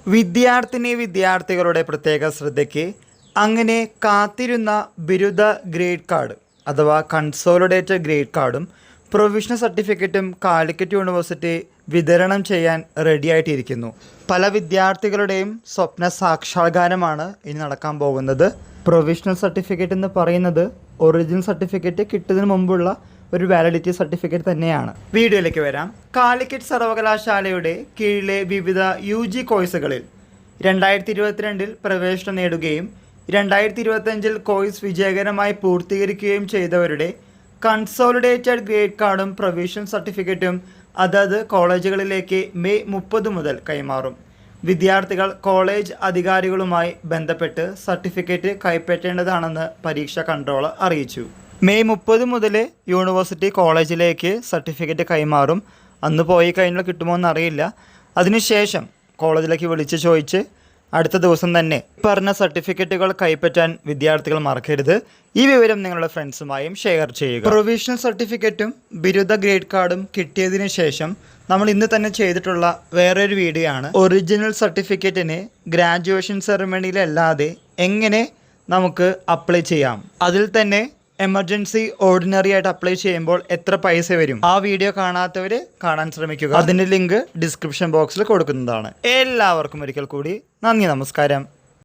വിദ്യാർത്ഥികളുടെ പ്രത്യേക ശ്രദ്ധയ്ക്ക് അങ്ങനെ കാത്തിരുന്ന ബിരുദ ഗ്രേഡ് കാർഡ് അഥവാ കൺസോളിഡേറ്റഡ് ഗ്രേഡ് കാർഡും പ്രൊവിഷണൽ സർട്ടിഫിക്കറ്റും കാലിക്കറ്റ് യൂണിവേഴ്സിറ്റി വിതരണം ചെയ്യാൻ റെഡിയായിട്ടിരിക്കുന്നു. പല വിദ്യാർത്ഥികളുടെയും സ്വപ്ന സാക്ഷാത്കാരമാണ് ഇനി നടക്കാൻ പോകുന്നത്. പ്രൊവിഷണൽ സർട്ടിഫിക്കറ്റ് എന്ന് പറയുന്നത് ഒറിജിനൽ സർട്ടിഫിക്കറ്റ് കിട്ടുന്നതിന് മുമ്പുള്ള ഒരു വാലിഡിറ്റി സർട്ടിഫിക്കറ്റ് തന്നെയാണ്. വീഡിയോയിലേക്ക് വരാം. കാലിക്കറ്റ് സർവകലാശാലയുടെ കീഴിലെ വിവിധ UG കോഴ്സുകളിൽ 2022 പ്രവേശനം നേടുകയും 2025 കോഴ്സ് വിജയകരമായി പൂർത്തീകരിക്കുകയും ചെയ്തവരുടെ കൺസോളിഡേറ്റഡ് ഗ്രേഡ് കാർഡും പ്രൊവിഷണൽ സർട്ടിഫിക്കറ്റും അതത് കോളേജുകളിലേക്ക് മെയ് 30 മുതൽ കൈമാറും. വിദ്യാർത്ഥികൾ കോളേജ് അധികാരികളുമായി ബന്ധപ്പെട്ട് സർട്ടിഫിക്കറ്റ് കൈപ്പറ്റേണ്ടതാണെന്ന് പരീക്ഷാ കൺട്രോളർ അറിയിച്ചു. മെയ് 30 മുതൽ യൂണിവേഴ്സിറ്റി കോളേജിലേക്ക് സർട്ടിഫിക്കറ്റ് കൈമാറും. അന്ന് പോയി കഴിഞ്ഞാൽ കിട്ടുമോ എന്നറിയില്ല. അതിനുശേഷം കോളേജിലേക്ക് വിളിച്ച് ചോദിച്ച് അടുത്ത ദിവസം തന്നെ പറഞ്ഞ സർട്ടിഫിക്കറ്റുകൾ കൈപ്പറ്റാൻ വിദ്യാർത്ഥികൾ മറക്കരുത്. ഈ വിവരം നിങ്ങളുടെ ഫ്രണ്ട്സുമായും ഷെയർ ചെയ്യുക. പ്രൊവിഷണൽ സർട്ടിഫിക്കറ്റും ബിരുദ ഗ്രേഡ് കാർഡും കിട്ടിയതിന് ശേഷം നമ്മൾ ഇന്ന് തന്നെ ചെയ്തിട്ടുള്ള വേറൊരു വീഡിയോ ആണ് ഒറിജിനൽ സർട്ടിഫിക്കറ്റിന് ഗ്രാജുവേഷൻ സെറമണിയിലല്ലാതെ എങ്ങനെ നമുക്ക് അപ്ലൈ ചെയ്യാം. അതിൽ തന്നെ എമർജൻസി ഓർഡിനറി ആയിട്ട് അപ്ലൈ ചെയ്യുമ്പോൾ എത്ര പൈസ വരും. ആ വീഡിയോ കാണാത്തവർ കാണാൻ ശ്രമിക്കുക. അതിൻ്റെ ലിങ്ക് ഡിസ്ക്രിപ്ഷൻ ബോക്സിൽ കൊടുക്കുന്നതാണ്. എല്ലാവർക്കും ഒരിക്കൽ കൂടി നന്ദി, നമസ്കാരം.